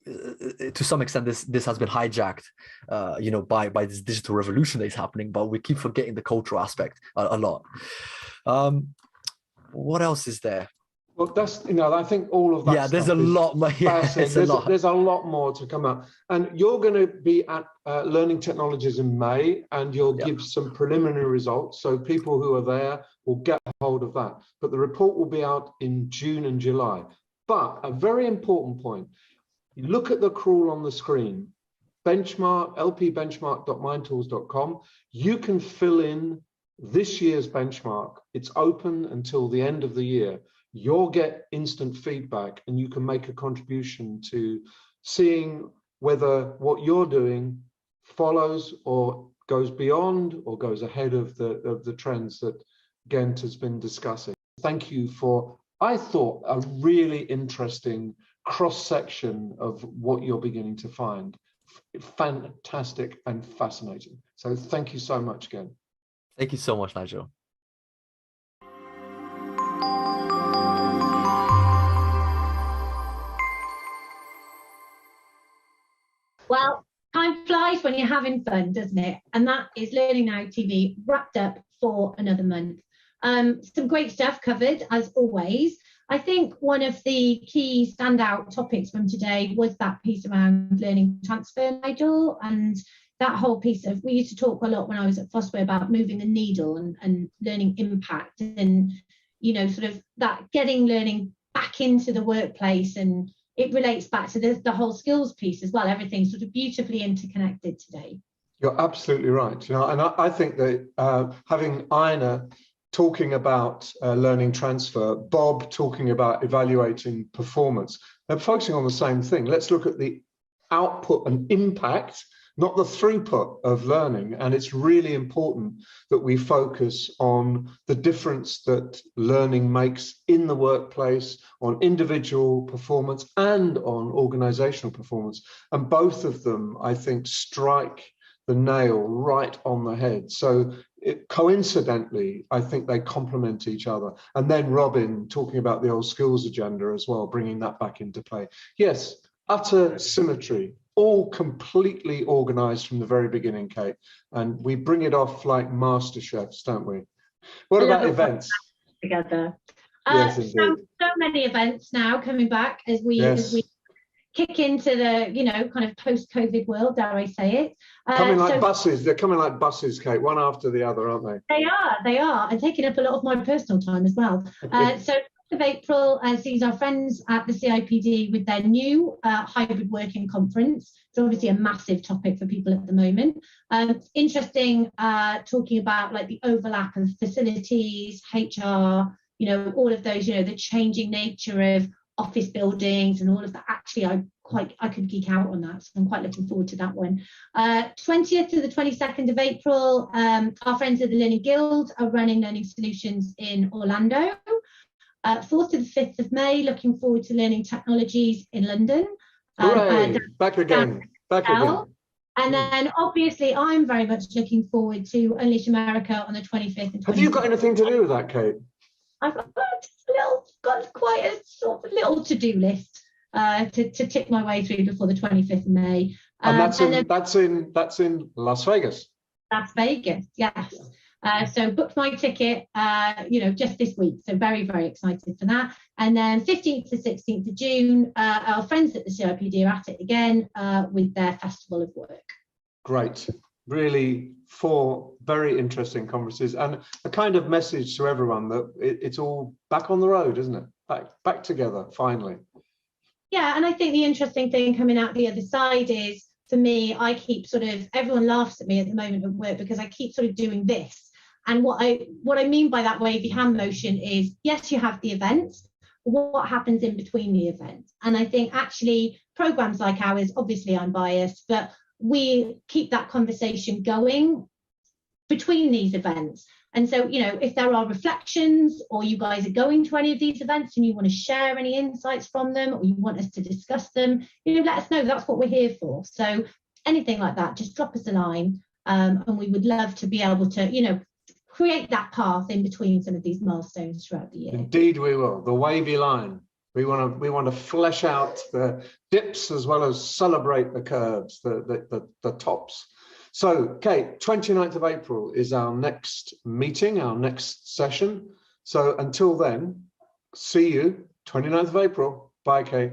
to some extent this has been hijacked by this digital revolution that is happening, but we keep forgetting the cultural aspect a lot. What else is there? Well, that's, I think all of that. Yeah, there's a lot. There's a lot more to come out. And you're going to be at Learning Technologies in May, and you'll give some preliminary results. So people who are there will get hold of that. But the report will be out in June and July. But a very important point, look at the crawl on the screen, lpbenchmark.mindtools.com. You can fill in this year's benchmark. It's open until the end of the year. You'll get instant feedback, and you can make a contribution to seeing whether what you're doing follows or goes beyond or goes ahead of the trends that Gent has been discussing. Thank you for, I thought, a really interesting cross-section of what you're beginning to find. Fantastic and fascinating. So thank you so much again. Thank you so much, Nigel. Well, time flies when you're having fun, doesn't it? And that is Learning Now TV wrapped up for another month. Some great stuff covered, as always. I think one of the key standout topics from today was that piece around learning transfer, Nigel, and that whole piece of, we used to talk a lot when I was at Fosway about moving the needle and learning impact, and, sort of that getting learning back into the workplace, and it relates back to the whole skills piece as well. Everything's sort of beautifully interconnected today. You're absolutely right. And I think that having Ina talking about learning transfer, Bob talking about evaluating performance, they're focusing on the same thing. Let's look at the output and impact, not the throughput of learning. And it's really important that we focus on the difference that learning makes in the workplace, on individual performance and on organizational performance. And both of them, I think, strike the nail right on the head. So coincidentally, I think they complement each other. And then Robin talking about the old skills agenda as well, bringing that back into play. Yes, utter symmetry, all completely organized from the very beginning, Kate. And we bring it off like master chefs, don't we? What about events? Together. Yes, so many events now coming back as we kick into the kind of post-COVID world, dare I say it. Coming like buses. They're coming like buses, Kate, one after the other, aren't they? They are, and taking up a lot of my personal time as well. So of April sees our friends at the CIPD with their new hybrid working conference. It's obviously a massive topic for people at the moment. Interesting, talking about like the overlap of facilities, HR, all of those, the changing nature of office buildings and all of that. Actually, I could geek out on that, so I'm quite looking forward to that one. 20th to the 22nd of April, our friends at the Learning Guild are running Learning Solutions in Orlando. 4th to the 5th of May, looking forward to Learning Technologies in London. Hooray! Back again. And then obviously I'm very much looking forward to Unleash America on the 25th and 26th. Have you got anything to do with that, Kate? I've got quite a sort of little to-do list to tick my way through before the 25th of May. And that's in Las Vegas. Las Vegas, yes. So booked my ticket, just this week. So very, very excited for that. And then 15th to 16th of June, our friends at the CIPD are at it again with their Festival of Work. Great. Really 4 very interesting conferences and a kind of message to everyone that it's all back on the road, isn't it? Back together, finally. Yeah, and I think the interesting thing coming out the other side is, for me, I keep everyone laughs at me at the moment at work because I keep sort of doing this. And what I mean by that wavy hand motion is, yes, you have the events, but what happens in between the events? And I think actually programs like ours, obviously I'm biased, but we keep that conversation going between these events. And so, if there are reflections or you guys are going to any of these events and you want to share any insights from them or you want us to discuss them, let us know. That's what we're here for. So anything like that, just drop us a line and we would love to be able to, create that path in between some of these milestones throughout the year. Indeed we will. The wavy line. We want to flesh out the dips as well as celebrate the curves, the tops. So, Kate, 29th of April is our next meeting, our next session. So until then, see you 29th of April. Bye, Kate.